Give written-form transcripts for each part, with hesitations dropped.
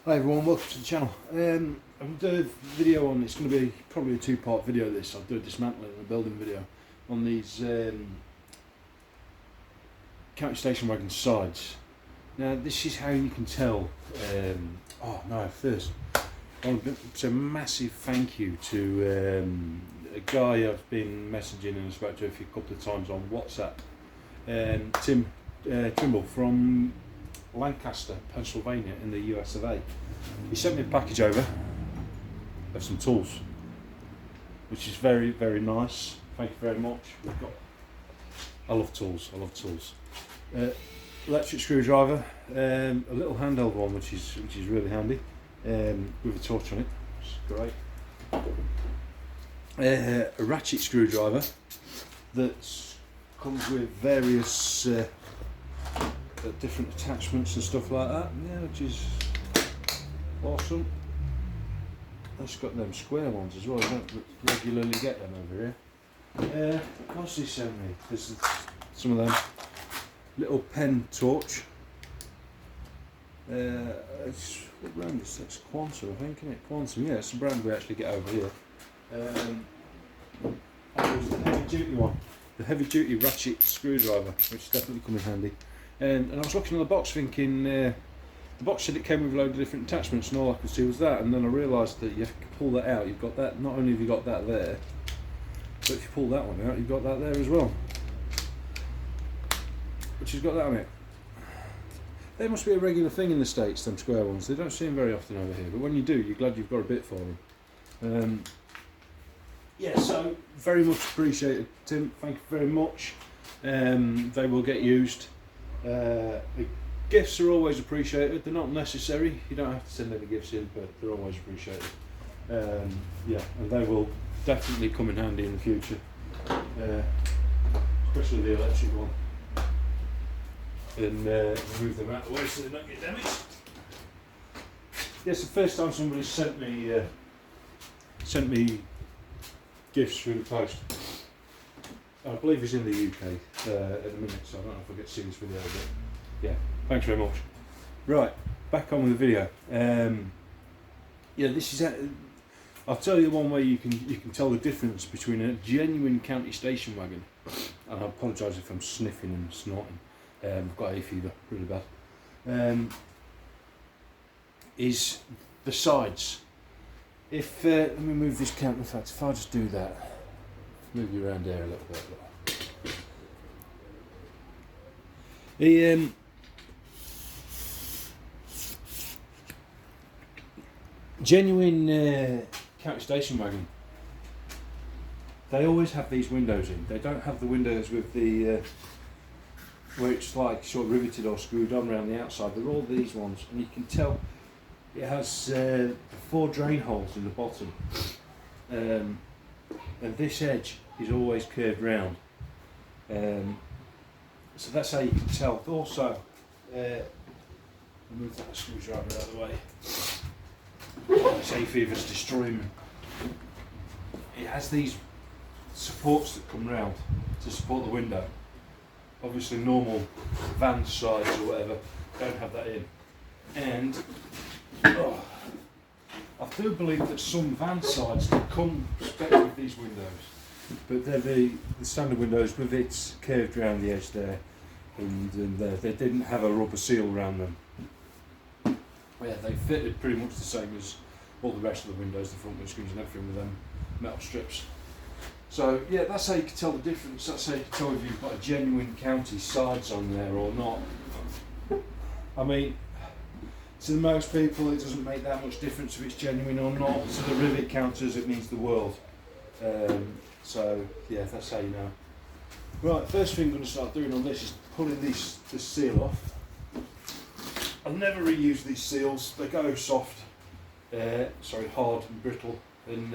Hi everyone, welcome to the channel. I'm going to do a video on, it's going to be probably a two-part video this. I'll do a dismantling and a building video on these county station wagon sides. Now this is how you can tell, first I want to say a massive thank you to a guy I've been messaging and spoke to a couple of times on WhatsApp, Tim Trimble from Lancaster, Pennsylvania in the US of A. He sent me a package over of some tools, which is very, very nice. Thank you very much. I love tools. Electric screwdriver, a little handheld one, which is really handy, with a torch on it, which is great. A ratchet screwdriver that comes with various different attachments and stuff like that, yeah, which is awesome. It's got them square ones as well. You don't regularly get them over here. What's he sent me? There's some of them. Little pen torch. What brand is that? It's Quantum, I think, isn't it? Quantum, yeah, it's the brand we actually get over here. And there's the heavy duty one. The heavy duty ratchet screwdriver, which definitely come in handy. And I was looking at the box thinking, the box said it came with a load of different attachments and all I could see was that, and then I realised that you have to pull that out. You've got that, not only have you got that there, but if you pull that one out, you've got that there as well, which has got that on it. They must be a regular thing in the States, them square ones. They don't see them very often over here, but when you do, you're glad you've got a bit for them. Yeah, so very much appreciated, Tim. Thank you very much. They will get used. The gifts are always appreciated. They're not necessary. You don't have to send any gifts in, but they're always appreciated. Yeah, and they will definitely come in handy in the future, especially the electric one. And move them out of the way so they don't get damaged. Yeah, it's the first time somebody sent me gifts through the post. I believe he's in the UK at the minute, so I don't know if I'll get to see this video, but yeah, thanks very much. Right, back on with the video. Yeah, this is. I'll tell you one way you can tell the difference between a genuine county station wagon, and I apologise if I'm sniffing and snorting. I've got hay fever, really bad. Is the sides. If let me move this camera. In fact, if I just do that. Move you around there a little bit. The genuine county station wagon, they always have these windows in. They don't have the windows with the where it's like sort of riveted or screwed on around the outside. They're all these ones, and you can tell it has 4 drain holes in the bottom. And this edge is always curved round, so that's how you can tell. Also, move that screwdriver out of the way. This hay fever's destroying me. It has these supports that come round to support the window. Obviously, normal van sides or whatever don't have that in, and I do believe that some van sides can come spec with these windows, but they're the standard windows with it curved around the edge there, and they didn't have a rubber seal around them. Yeah, they fitted pretty much the same as all the rest of the windows, the front windscreens and everything, with them metal strips. So yeah, that's how you can tell the difference. That's how you can tell if you've got a genuine county sides on there or not. I mean, to most people it doesn't make that much difference if it's genuine or not. To the rivet counters it means the world. So yeah, that's how you know. Right, first thing I'm going to start doing on this is pulling this seal off. I'll never reuse these seals. They go soft, hard and brittle, and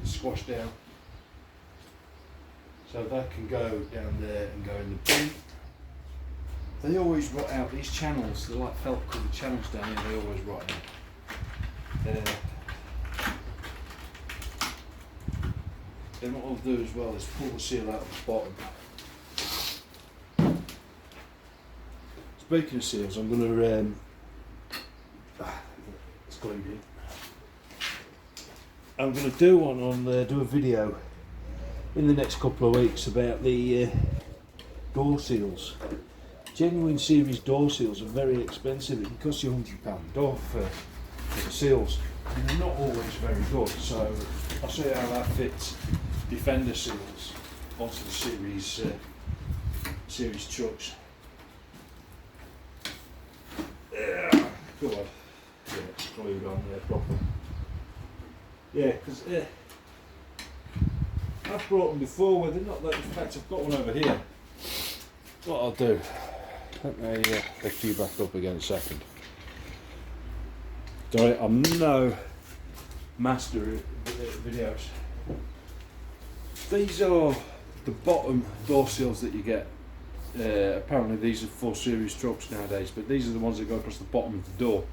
squash down. So that can go down there and go in the bin. They always rot out. These channels, they're like felt covered channels down here, they always rot out. Then what I'll do as well is pull the seal out of the bottom. Speaking of seals, I'm going to glued in. I'm going to do one on do a video in the next couple of weeks about the door seals. Genuine series door seals are very expensive. It can cost you £100 a door for the seals, and they're not always very good. So I'll show you how that fits Defender seals onto the series trucks. Yeah, good. Yeah, it's glued on there properly. Yeah, because I've brought them before where they're not that. In fact, I've got one over here. What I'll do, let me lift you back up again a second. Sorry, I'm no master at videos. These are the bottom door seals that you get. Apparently these are for series trucks nowadays, but these are the ones that go across the bottom of the door.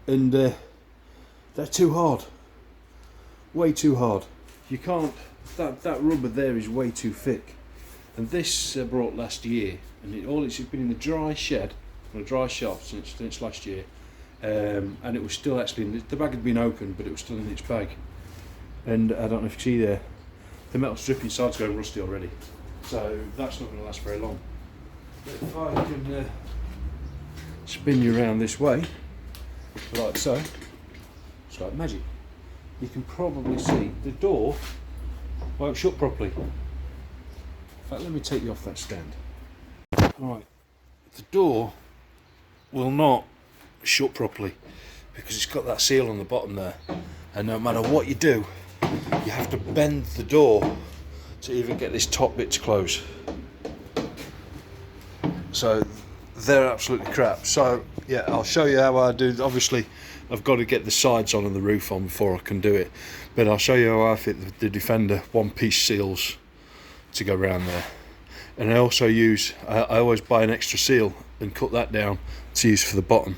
And they're too hard. Way too hard. You can't, that rubber there is way too thick. And this I brought last year, and it's been in the dry shed, on a dry shop since last year. And it was still actually, the bag had been opened, but it was still in its bag. And I don't know if you see there, the metal strip inside's going rusty already. So that's not going to last very long. But if I can spin you around this way, like so, it's like magic. You can probably see the door won't shut properly. In fact, let me take you off that stand. Alright, the door will not shut properly because it's got that seal on the bottom there, and no matter what you do, you have to bend the door to even get this top bit to close. So they're absolutely crap. So yeah, I'll show you how I do. Obviously I've got to get the sides on and the roof on before I can do it, but I'll show you how I fit the Defender one-piece seals to go around there. And I also use, I always buy an extra seal and cut that down to use for the bottom,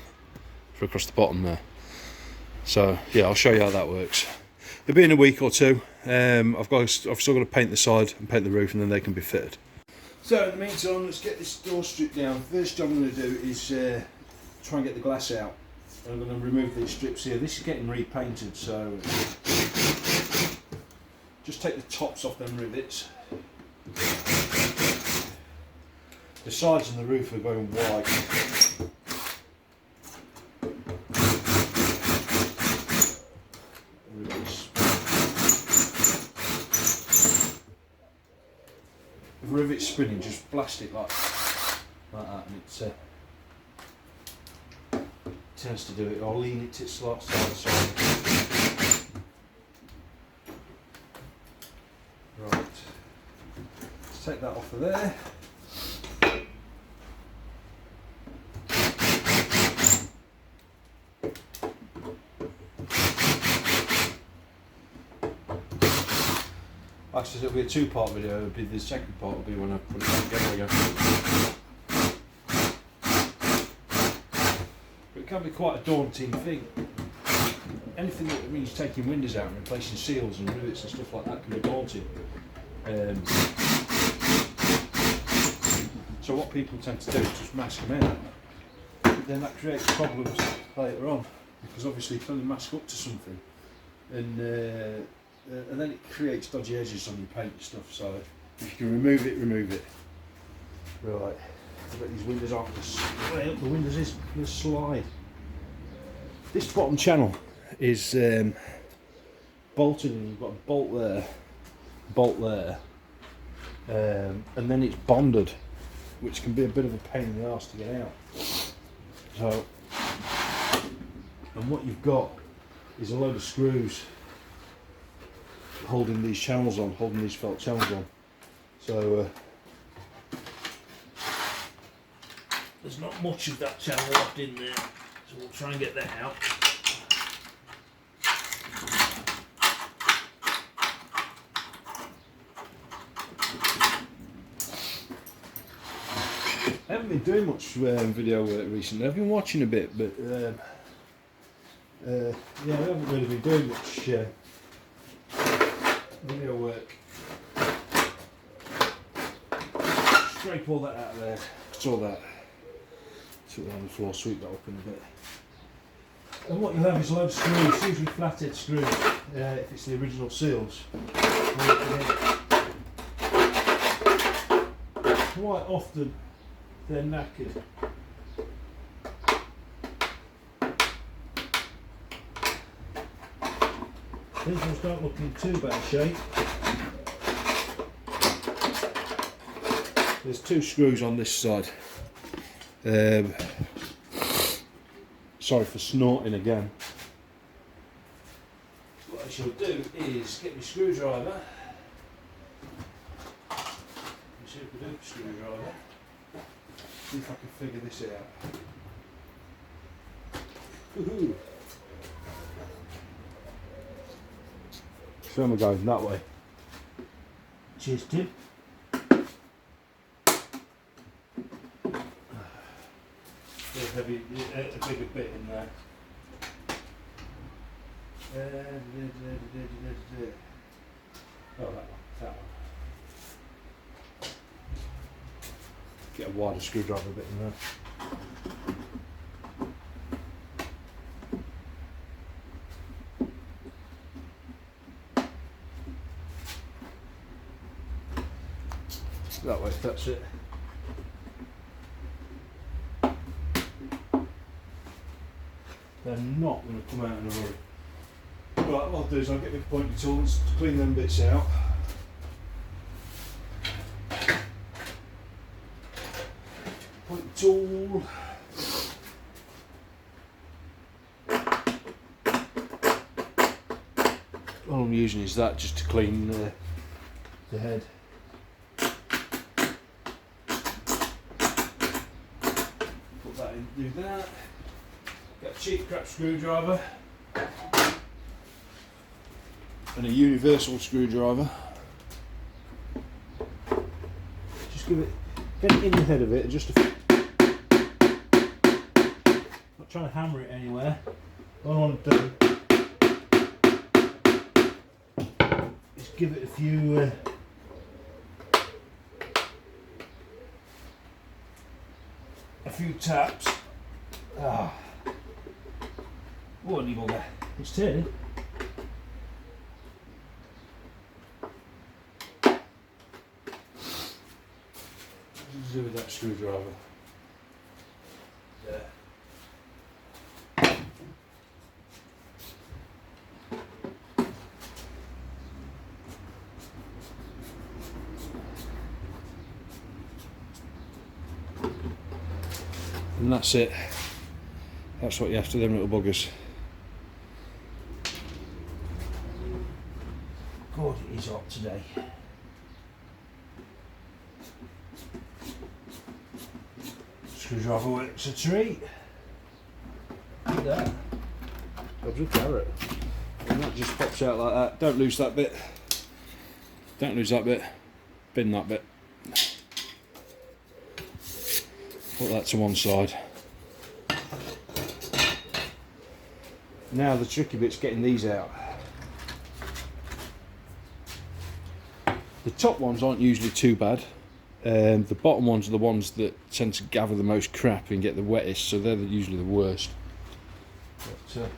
for across the bottom there. So yeah, I'll show you how that works. It'll be in a week or two. I've still got to paint the side and paint the roof, and then they can be fitted. So in the meantime, let's get this door stripped down. First job I'm going to do is try and get the glass out. I'm going to remove these strips here. This is getting repainted, so just take the tops off them rivets. The sides and the roof are going wide. If the rivet's spinning, just blast it like that, and it tends to do it. I'll lean it to side to side. Right, let's take that off of there. Actually, it'll be a two-part video. It'll be the second part will be when I put it together again. But it can be quite a daunting thing. Anything that means taking windows out and replacing seals and rivets and stuff like that can be daunting. So what people tend to do is just mask them out. But then that creates problems later on, because obviously you can only mask up to something, and then it creates dodgy edges on your paint and stuff. So if you can remove it, remove it. Right, I bet these windows aren't way up the windows is going to slide. This bottom channel is bolted, and you've got a bolt there, and then it's bonded, which can be a bit of a pain in the arse to get out. So, and what you've got is a load of screws holding these channels on, holding these felt channels on. So there's not much of that channel left in there, so we'll try and get that out. I haven't been doing much video work recently. I've been watching a bit, but yeah, I haven't really been doing much video work. Scrape all that out of there. It's all that. Put it on the floor, sweep that up in a bit. And what you have is a load of screws, usually flathead screws, if it's the original seals. Quite often they're knackered. These ones don't look in too bad shape. There's 2 screws on this side. Sorry for snorting again. What I shall do is get my screwdriver. Super duper screwdriver. See if I can figure this out. Woohoo! So I'm going that way. Cheers, Tim. Heavy, a bigger bit in there. Oh, that one. Get a wider screwdriver bit in there. That way, that's it. They're not going to come out in a hurry. Right, what I'll do is I'll get my pointy tools to clean them bits out. Pointy tool. All I'm using is that just to clean the head. Put that in, do that. Get a cheap crap screwdriver and a universal screwdriver. Just get it in the head of it, just not trying to hammer it anywhere. What I want to do is give it a few taps. Oh, any bugger. It's turning. What does it do with that screwdriver? There. And that's it. That's what you have to them little buggers. God, it is hot today. Screwdriver works a treat. Look at that. Job's a carrot. And that just pops out like that. Don't lose that bit. Don't lose that bit. Bin that bit. Put that to one side. Now the tricky bit's getting these out. The top ones aren't usually too bad. The bottom ones are the ones that tend to gather the most crap and get the wettest, so they're usually the worst. But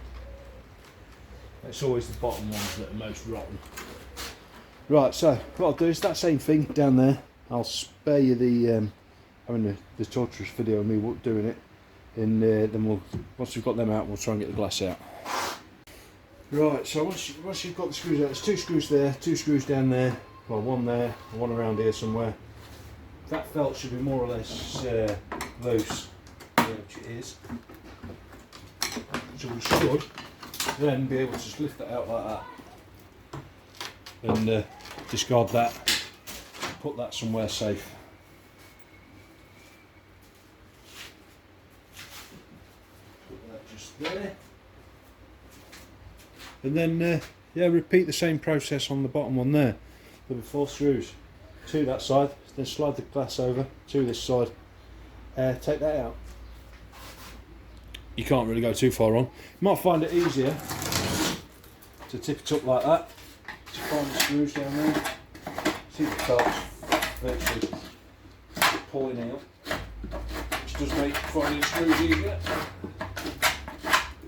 it's always the bottom ones that are most rotten. Right, so what I'll do is that same thing down there. I'll spare you the torturous video of me doing it, and then once we've got them out, we'll try and get the glass out. Right, so once you've got the screws out, there's 2 screws there, 2 screws down there, well, one there, one around here somewhere. That felt should be more or less loose, which it is. So we should then be able to just lift that out like that and discard that, put that somewhere safe. Put that just there. And then repeat the same process on the bottom one there. There'll be 4 screws, 2 that side, then slide the glass over, 2 this side, take that out. You can't really go too far wrong. You might find it easier to tip it up like that, to find the screws down there. See the felt's virtually pulling out, which does make finding screws easier.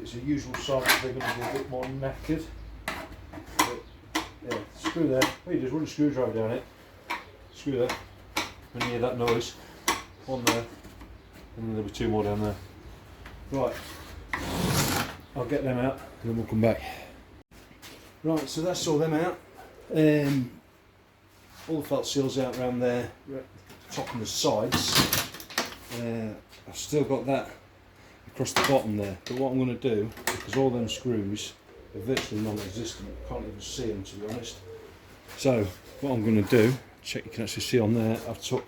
it's a usual size, they're going to be a bit more knackered. But yeah, screw there. All you do is run a screwdriver down it. Screw there. When you hear that noise, one there, and then there'll be 2 more down there. Right, I'll get them out and then we'll come back. Right, so that's all them out. All the felt seals out around there, top and the sides. I've still got that across the bottom there, but what I'm going to do, because all them screws are virtually non-existent, I can't even see them to be honest. So what I'm going to do, check you can actually see on there, I've took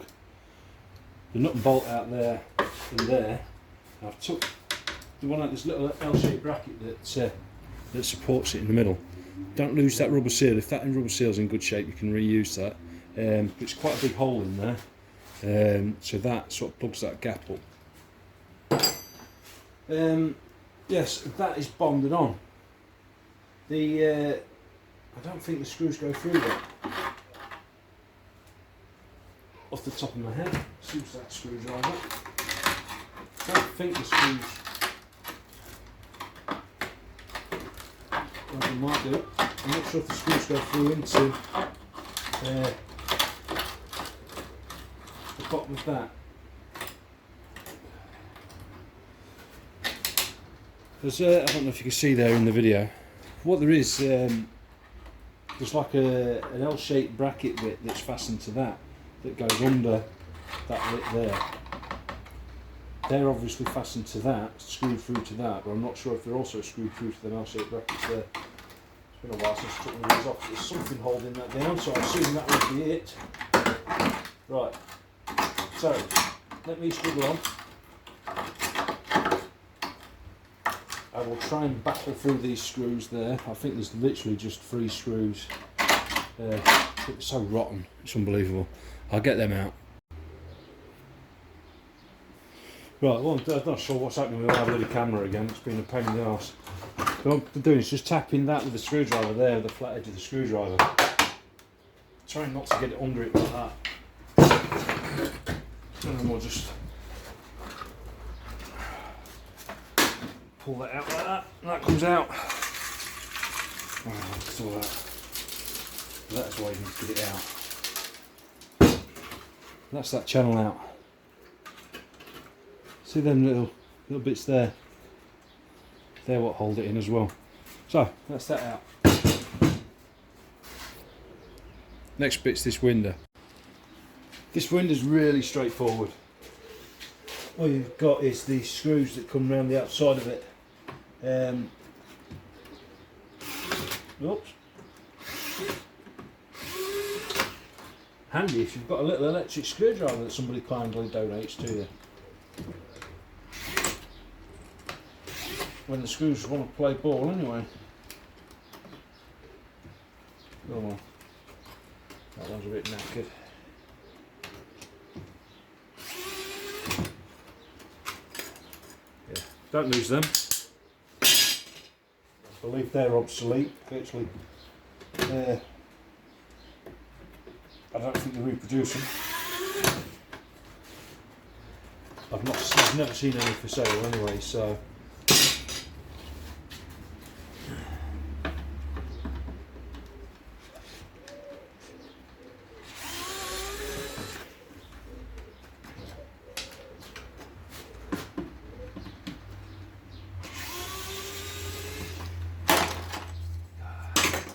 the nut and bolt out there and there. I've took the one out this little L-shaped bracket that supports it in the middle. Don't lose that rubber seal. If that rubber seal is in good shape, you can reuse that. But it's quite a big hole in there, so that sort of plugs that gap up. Yes, that is bonded on. I don't think the screws go through that. Off the top of my head, let's use that screwdriver. I don't think the screws. Well, they might do. I'm not sure if the screws go through into the bottom of that. There's, I don't know if you can see there in the video. What there is, there's like an L-shaped bracket bit that's fastened to that goes under that lip there. They're obviously fastened to that, screwed through to that, but I'm not sure if they're also screwed through to the L-shaped brackets there. It's been a while since I took one of these off. There's something holding that down, so I assume that would be it. Right, so let me scribble on. I will try and battle through these screws there. I think there's literally just 3 screws. It's so rotten, it's unbelievable. I'll get them out. Right, well, I'm not sure what's happening with our bloody camera again. It's been a pain in the arse. What I'm doing is just tapping that with the screwdriver there, the flat edge of the screwdriver. Trying not to get it under it like that. And then we'll just pull that out like that, and that comes out. Oh, that's all that. That's why you need to get it out. That's that channel out. See them little bits there? They're what hold it in as well. So that's that out. Next bit's this window. This window's really straightforward. All you've got is these screws that come around the outside of it. Oops. Handy if you've got a little electric screwdriver that somebody kindly donates to you. When the screws want to play ball anyway. Oh well. That one's a bit knackered. Yeah, don't lose them. I believe they're obsolete, virtually. I don't think they're reproducing. I've never seen any for sale anyway, so.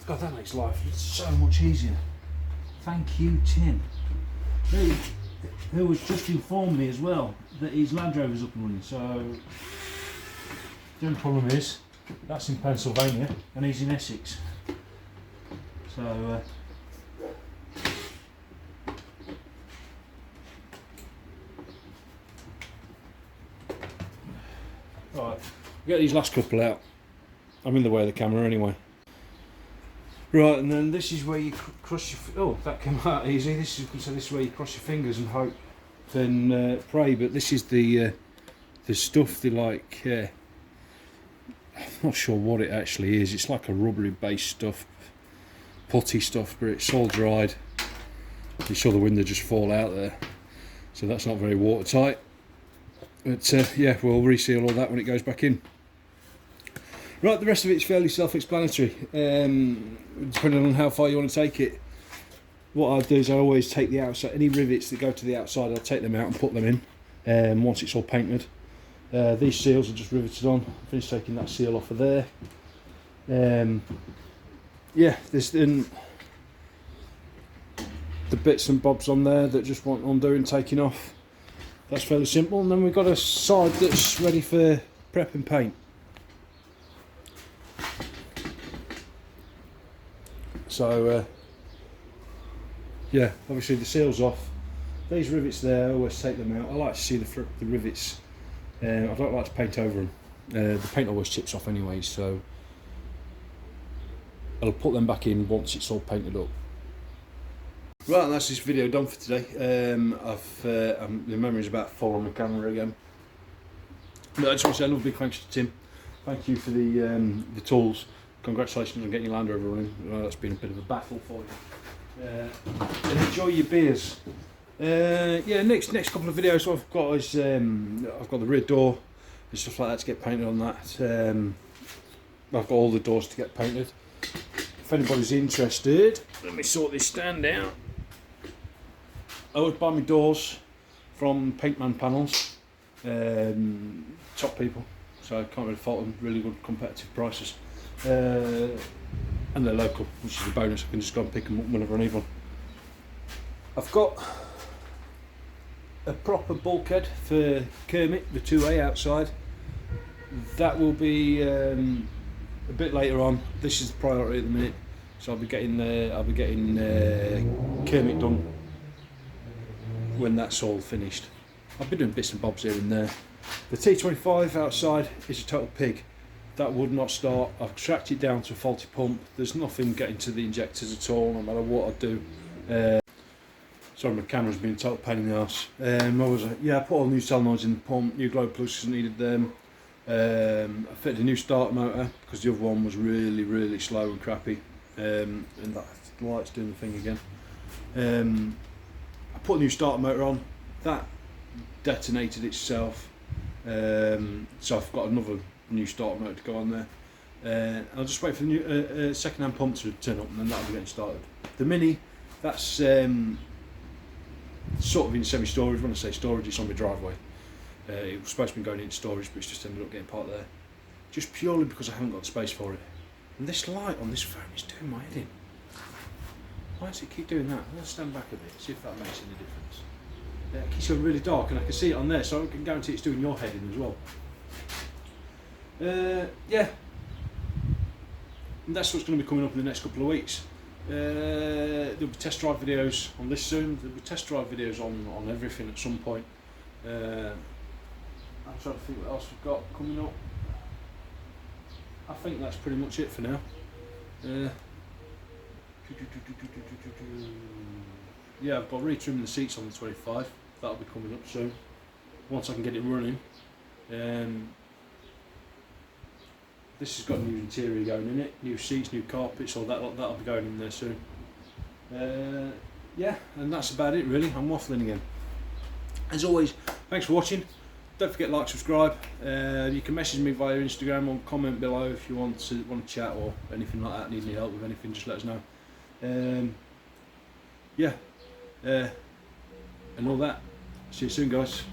God, that makes life so much easier. Thank you, Tim. Who was just informed me as well that his Land Rover's up and running. So the only problem is that's in Pennsylvania and he's in Essex. So right, get these last couple out. I'm in the way of the camera anyway. Right, and then this is where you cross your. Oh, that came out easy. This is where you cross your fingers and hope, then pray. But this is the stuff they like. I'm not sure what it actually is. It's like a rubbery based stuff, putty stuff, but it's all dried. You saw the window just fall out there, so that's not very watertight. But yeah, we'll reseal all that when it goes back in. Right, the rest of it's fairly self-explanatory, depending on how far you want to take it. What I'll do is I always take the outside, any rivets that go to the outside, I'll take them out and put them in once it's all painted. These seals are just riveted on. I finished taking that seal off of there. Yeah, there's then the bits and bobs on there that just want undoing, taking off. That's fairly simple. And then we've got a side that's ready for prep and paint. So yeah, obviously the seal's off. These rivets there, I always take them out. I like to see the rivets. I don't like to paint over them. The paint always chips off anyway, so I'll put them back in once it's all painted up. Right, and that's this video done for today. The memory's about full on the camera again. But I just want to say another big thanks to Tim. Thank you for the tools. Congratulations on getting your Land Rover running. That's been a bit of a battle for you. And enjoy your beers. Yeah, next couple of videos what I've got is I've got the rear door and stuff like that to get painted on that. I've got all the doors to get painted. If anybody's interested, let me sort this stand out. I always buy my doors from Paintman Panels, top people, so I can't really fault them. Really good competitive prices. And they're local, which is a bonus. I can just go and pick them up whenever I need one. I've got a proper bulkhead for Kermit, the 2A outside. That will be a bit later on. This is the priority at the minute, so I'll be getting Kermit done when that's all finished. I've been doing bits and bobs here and there. The T25 outside is a total pig. That would not start. I've tracked it down to a faulty pump. There's nothing getting to the injectors at all, no matter what I do. Sorry, my camera's been a total pain in the arse. I put all new solenoids in the pump, new glow plugs because I needed them. I fitted a new starter motor because the other one was really slow and crappy. And that the light's doing the thing again. I put a new starter motor on. That detonated itself. So I've got another new starter motor to go on there. I'll just wait for the new second-hand pump to turn up and then that'll be getting started. The Mini, that's sort of in semi-storage. When I say storage, it's on my driveway. It was supposed to be going into storage, but it's just ended up getting parked there. Just purely because I haven't got the space for it. And this light on this phone is doing my head in. Why does it keep doing that? Let's stand back a bit, see if that makes any difference. It keeps going really dark and I can see it on there, so I can guarantee it's doing your head in as well. Yeah. And that's what's going to be coming up in the next couple of weeks. There'll be test drive videos on this soon. There'll be test drive videos on everything at some point. I'm trying to think what else we've got coming up. I think that's pretty much it for now. Yeah, I've got re-trimming the seats on the 25. That'll be coming up soon. Once I can get it running. This has got new interior going in it, new seats, new carpets, all that'll be going in there soon. Yeah, and that's about it really. I'm waffling again. As always, thanks for watching. Don't forget to like, subscribe. You can message me via Instagram or comment below if you want to chat or anything like that. Need any help with anything, just let us know. Yeah, and all that. See you soon, guys.